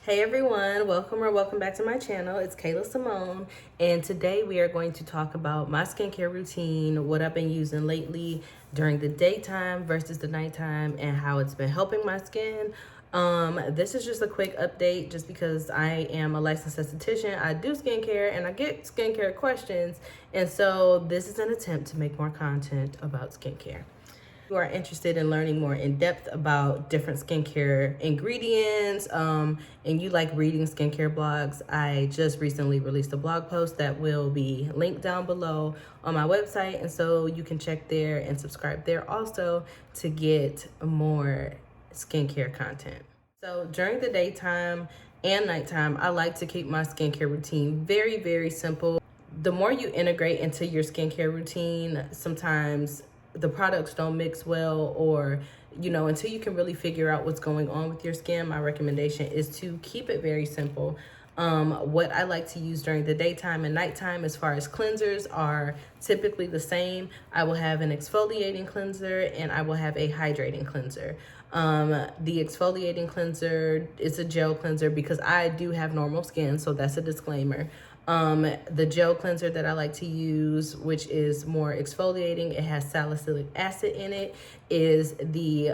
Hey everyone, welcome back to my channel. It's Kayla Simone, and today we are going to talk about my skincare routine, what I've been using lately during the daytime versus the nighttime, and how it's been helping my skin. This is just a quick update just because I am a licensed esthetician. I do skincare and I get skincare questions, and so this is an attempt to make more content about skincare. You are interested in learning more in depth about different skincare ingredients, and you like reading skincare blogs, I just recently released a blog post that will be linked down below on my website, and so you can check there and subscribe there also to get more skincare content. So during the daytime and nighttime, I like to keep my skincare routine very simple. The more you integrate into your skincare routine, sometimes the products don't mix well, or until you can really figure out what's going on with your skin, my recommendation is to keep it very simple. What I like to use during the daytime and nighttime as far as cleansers are typically the same. I will have an exfoliating cleanser and I will have a hydrating cleanser. The exfoliating cleanser is a gel cleanser because I do have normal skin, so that's a disclaimer. The gel cleanser that I like to use, which is more exfoliating, it has salicylic acid in it, is the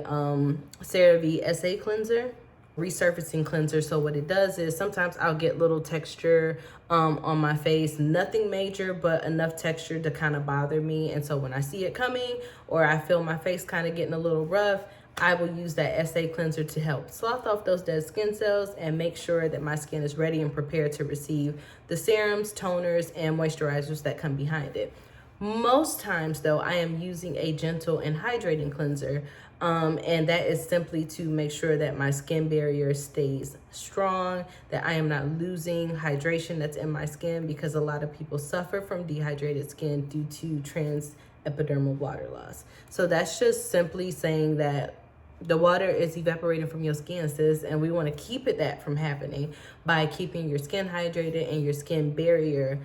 CeraVe SA cleanser, resurfacing cleanser. So what it does is sometimes I'll get little texture on my face, nothing major, but enough texture to kind of bother me. And so when I see it coming, or I feel my face kind of getting a little rough, I will use that SA cleanser to help slough off those dead skin cells and make sure that my skin is ready and prepared to receive the serums, toners, and moisturizers that come behind it. Most times though, I am using a gentle and hydrating cleanser, and that is simply to make sure that my skin barrier stays strong, that I am not losing hydration that's in my skin, because a lot of people suffer from dehydrated skin due to transepidermal water loss. So that's just simply saying that the water is evaporating from your skin, sis, and we want to keep that from happening by keeping your skin hydrated and your skin barrier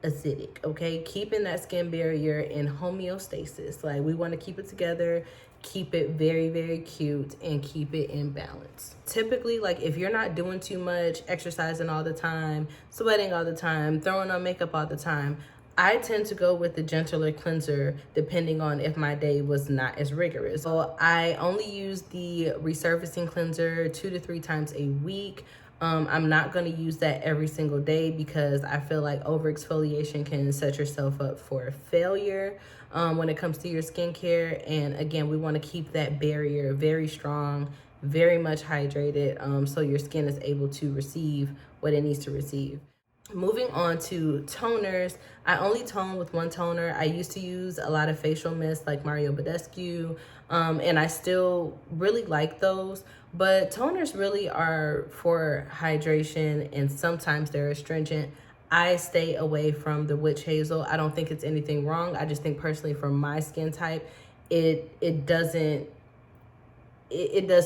acidic, okay? Keeping that skin barrier in homeostasis. Like, we want to keep it together, keep it very cute, and keep it in balance. Typically, like, if you're not doing too much, exercising all the time, sweating all the time, throwing on makeup all the time, I tend to go with the gentler cleanser depending on if my day was not as rigorous. So I only use the resurfacing cleanser 2 to 3 times a week. I'm not going to use that every single day because I feel like over exfoliation can set yourself up for failure when it comes to your skincare. And again, we want to keep that barrier very strong, very much hydrated, so your skin is able to receive what it needs to receive. Moving on to toners, I only tone with one toner. I used to use a lot of facial mists like Mario Badescu, and I still really like those. But toners really are for hydration, and sometimes they're astringent. I stay away from the witch hazel. I don't think it's anything wrong. I just think personally for my skin type, it does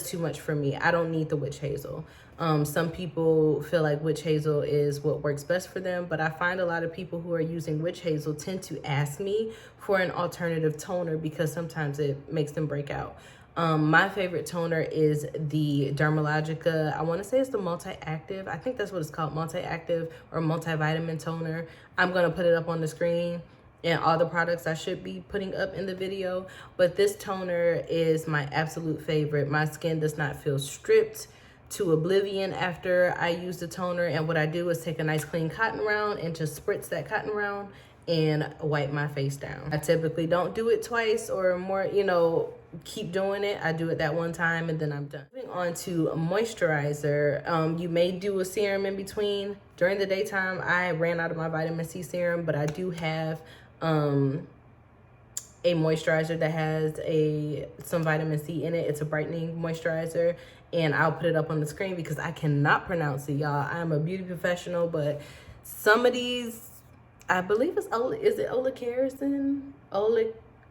too much for me. I don't need the witch hazel. Some people feel like witch hazel is what works best for them, but I find a lot of people who are using witch hazel tend to ask me for an alternative toner because sometimes it makes them break out. My favorite toner is the Dermalogica. I want to say it's the multi-active. I think that's what it's called, multi-active or multivitamin toner. I'm going to put it up on the screen and all the products I should be putting up in the video. But this toner is my absolute favorite. My skin does not feel stripped to oblivion after I use the toner. And what I do is take a nice clean cotton round and just spritz that cotton round and wipe my face down. I typically don't do it twice or more, keep doing it. I do it that one time and then I'm done. Moving on to a moisturizer. You may do a serum in between. During the daytime, I ran out of my vitamin C serum, but I do have a moisturizer that has some vitamin C in it. It's a brightening moisturizer, and I'll put it up on the screen because I cannot pronounce it, y'all. I'm a beauty professional, but some of these, I believe is it olecaricin?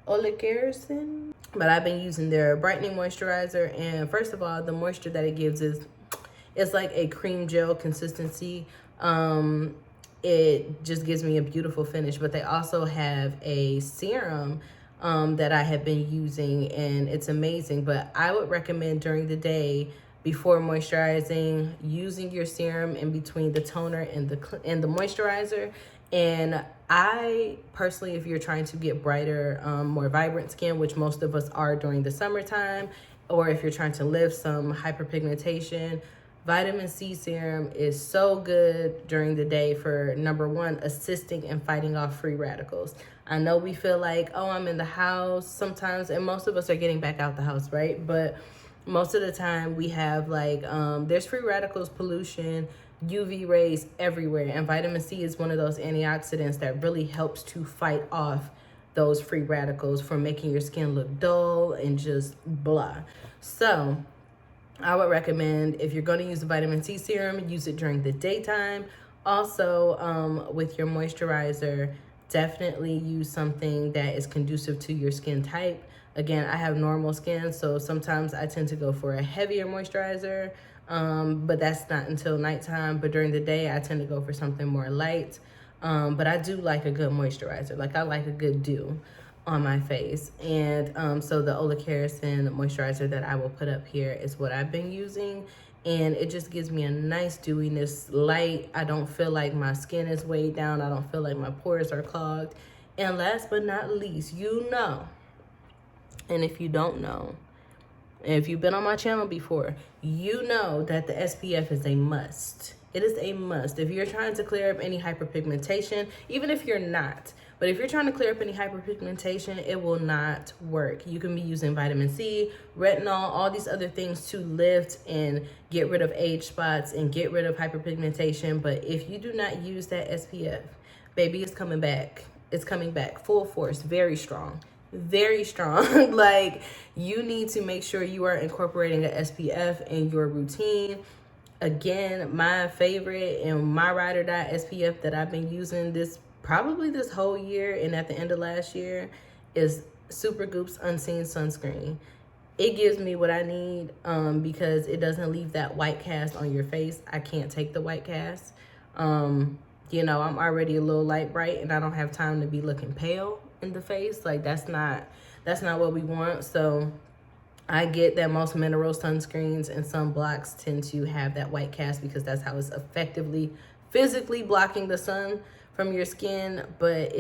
Olecaricin? But I've been using their brightening moisturizer, and first of all, the moisture that it gives it's like a cream gel consistency. It just gives me a beautiful finish. But they also have a serum that I have been using, and it's amazing. But I would recommend during the day before moisturizing, using your serum in between the toner and the moisturizer. And I personally, if you're trying to get brighter, more vibrant skin, which most of us are during the summertime, or if you're trying to lift some hyperpigmentation, vitamin C serum is so good during the day for, number one, assisting in fighting off free radicals. I know we feel like, oh, I'm in the house sometimes, and most of us are getting back out the house, right? But most of the time we have like, there's free radicals, pollution, UV rays everywhere. And vitamin C is one of those antioxidants that really helps to fight off those free radicals from making your skin look dull and just blah. So I would recommend, if you're going to use a vitamin C serum, use it during the daytime. Also, with your moisturizer, definitely use something that is conducive to your skin type. Again, I have normal skin, so sometimes I tend to go for a heavier moisturizer, but that's not until nighttime. But during the day, I tend to go for something more light. But I do like a good moisturizer. Like, I like a good dew on my face. And so the Olacarasin moisturizer that I will put up here is what I've been using. And it just gives me a nice dewiness, light. I don't feel like my skin is weighed down. I don't feel like my pores are clogged. And last but not least, you know, and if you don't know, and if you've been on my channel before, you know that the SPF is a must. It is a must. If you're trying to clear up any hyperpigmentation, even if you're not, but if you're trying to clear up any hyperpigmentation, it will not work. You can be using vitamin C, retinol, all these other things to lift and get rid of age spots and get rid of hyperpigmentation. But if you do not use that SPF, baby, it's coming back. It's coming back full force, very strong. Very strong. Like, you need to make sure you are incorporating an SPF in your routine. Again, my favorite and my ride or die SPF that I've been using probably this whole year and at the end of last year is Supergoop's Unseen Sunscreen. It gives me what I need because it doesn't leave that white cast on your face. I can't take the white cast. You know, I'm already a little light bright and I don't have time to be looking pale in the face. Like, that's not what we want. So I get that most mineral sunscreens and sunblocks tend to have that white cast because that's how it's effectively physically blocking the sun from your skin, but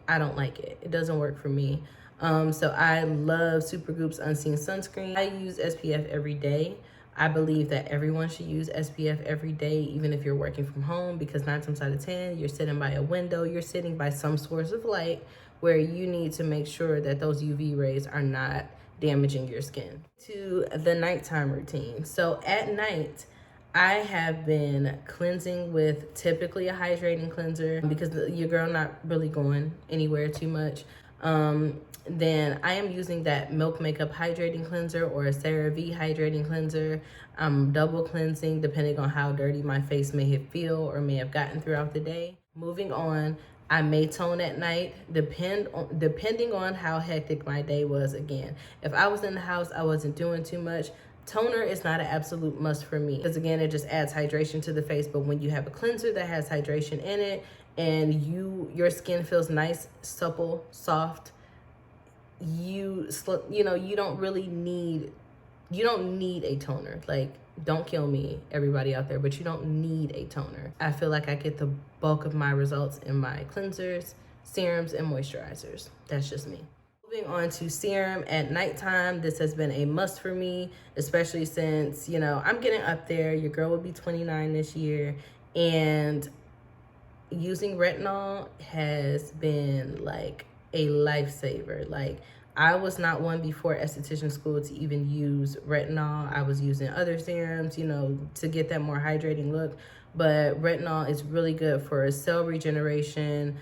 I don't like it. It doesn't work for me. So I love Supergoop's Unseen Sunscreen. I use SPF every day. I believe that everyone should use SPF every day, even if you're working from home, because 9 times out of 10, you're sitting by a window, you're sitting by some source of light where you need to make sure that those UV rays are not damaging your skin. To the nighttime routine. So at night, I have been cleansing with typically a hydrating cleanser because your girl not really going anywhere too much. Then I am using that Milk Makeup hydrating cleanser or a CeraVe hydrating cleanser. I'm double cleansing depending on how dirty my face may have feel or may have gotten throughout the day. Moving on, I may tone at night depending on how hectic my day was. Again, if I was in the house, I wasn't doing too much, toner is not an absolute must for me because again, it just adds hydration to the face. But when you have a cleanser that has hydration in it and your skin feels nice, supple, soft, you don't need a toner. Like, don't kill me, everybody out there, but you don't need a toner. I feel like I get the bulk of my results in my cleansers, serums, and moisturizers. That's just me. Moving on to serum at nighttime, this has been a must for me, especially since, you know, I'm getting up there. Your girl will be 29 this year, and using retinol has been like a lifesaver. Like, I was not one before esthetician school to even use retinol. I was using other serums, you know, to get that more hydrating look. But retinol is really good for cell regeneration,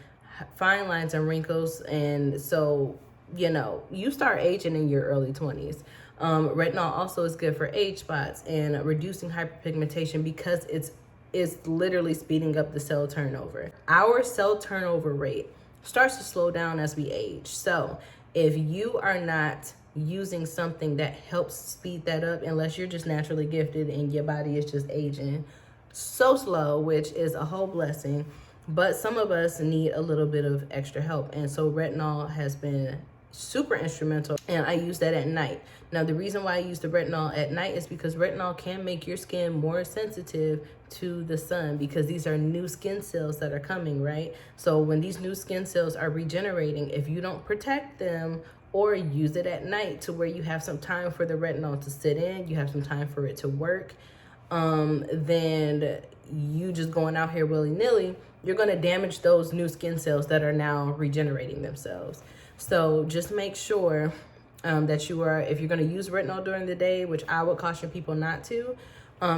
fine lines and wrinkles. And so, you know, you start aging in your early 20s. Retinol also is good for age spots and reducing hyperpigmentation because it's literally speeding up the cell turnover. Our cell turnover rate starts to slow down as we age. So if you are not using something that helps speed that up, unless you're just naturally gifted and your body is just aging so slow, which is a whole blessing, but some of us need a little bit of extra help. And so retinol has been super instrumental, and I use that at night. Now, the reason why I use the retinol at night is because retinol can make your skin more sensitive to the sun, because these are new skin cells that are coming, right? So when these new skin cells are regenerating, if you don't protect them or use it at night to where you have some time for the retinol to sit in, you have some time for it to work, then you just going out here willy-nilly, you're going to damage those new skin cells that are now regenerating themselves. So just make sure that you are, if you're going to use retinol during the day, which I would caution people not to,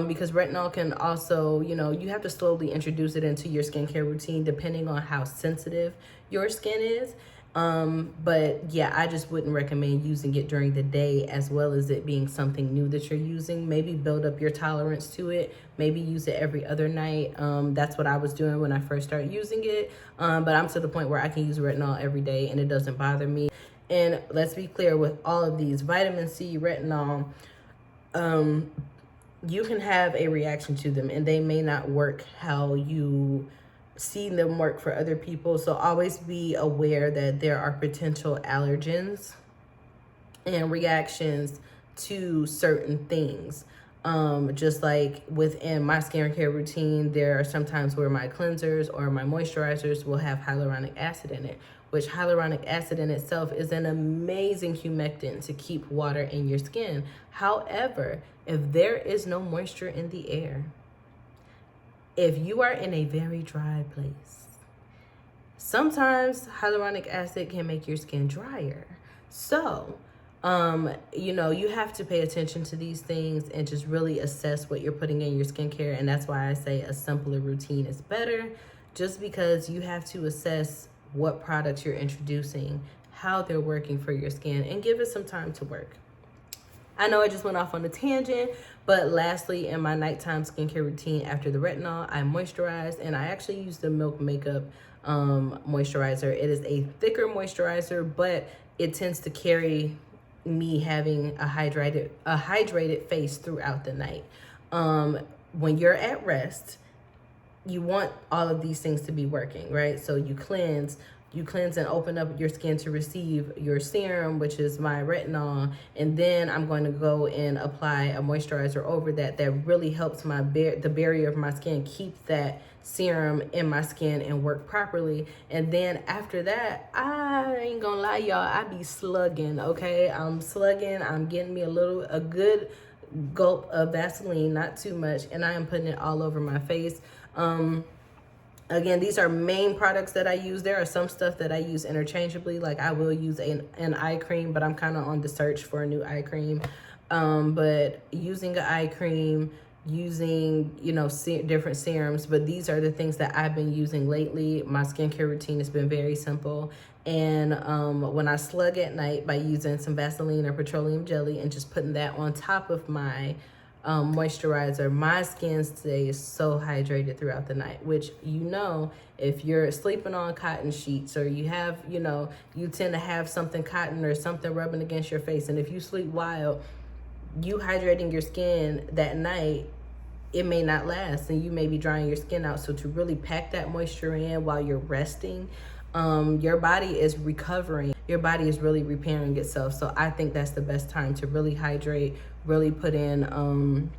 because retinol can also, you know, you have to slowly introduce it into your skincare routine depending on how sensitive your skin is. But yeah, I just wouldn't recommend using it during the day, as well as it being something new that you're using. Maybe build up your tolerance to it. Maybe use it every other night. That's what I was doing when I first started using it. But I'm to the point where I can use retinol every day and it doesn't bother me. And let's be clear, with all of these, vitamin C, retinol, you can have a reaction to them and they may not work how you see them work for other people. So always be aware that there are potential allergens and reactions to certain things. Just like within my skincare routine, there are sometimes where my cleansers or my moisturizers will have hyaluronic acid in it, which hyaluronic acid in itself is an amazing humectant to keep water in your skin. However, if there is no moisture in the air, if you are in a very dry place, sometimes hyaluronic acid can make your skin drier. So, you know, you have to pay attention to these things and just really assess what you're putting in your skincare. And that's why I say a simpler routine is better, just because you have to assess what products you're introducing, how they're working for your skin, and give it some time to work. I know I just went off on a tangent, but lastly, in my nighttime skincare routine after the retinol, I moisturize, and I actually use the Milk Makeup moisturizer. It is a thicker moisturizer, but it tends to carry me having a hydrated face throughout the night. When you're at rest, you want all of these things to be working, right? So you cleanse and open up your skin to receive your serum, which is my retinol. And then I'm going to go and apply a moisturizer over that really helps the barrier of my skin keep that serum in my skin and work properly. And then after that, I ain't gonna lie, y'all, I be slugging, okay? I'm slugging. I'm getting me a good gulp of Vaseline, not too much, and I am putting it all over my face. Again, these are main products that I use. There are some stuff that I use interchangeably, like I will use an eye cream, but I'm kind of on the search for a new eye cream. But using an eye cream, using, you know, different serums, but these are the things that I've been using lately. My skincare routine has been very simple. And when I slug at night by using some Vaseline or petroleum jelly and just putting that on top of my moisturizer, my skin stays so hydrated throughout the night, which, you know, if you're sleeping on cotton sheets or you have, you know, you tend to have something cotton or something rubbing against your face, and if you sleep wild, you hydrating your skin that night, it may not last and you may be drying your skin out. So to really pack that moisture in while you're resting, your body is recovering, your body is really repairing itself. So I think that's the best time to really hydrate, really put in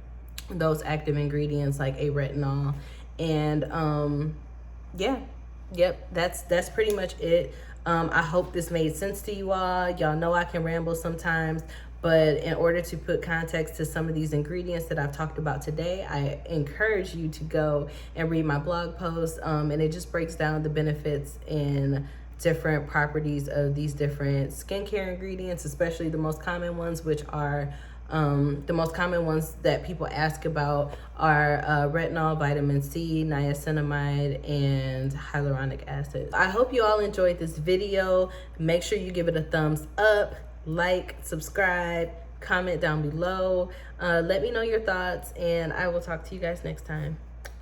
those active ingredients like a retinol. And that's pretty much it. I hope this made sense to you all. Y'all know I can ramble sometimes, but in order to put context to some of these ingredients that I've talked about today, I encourage you to go and read my blog post. And it just breaks down the benefits and different properties of these different skincare ingredients, especially the most common ones, which are the most common ones that people ask about are retinol, vitamin C, niacinamide, and hyaluronic acid. I hope you all enjoyed this video. Make sure you give it a thumbs up, like, subscribe, comment down below. Let me know your thoughts, and I will talk to you guys next time.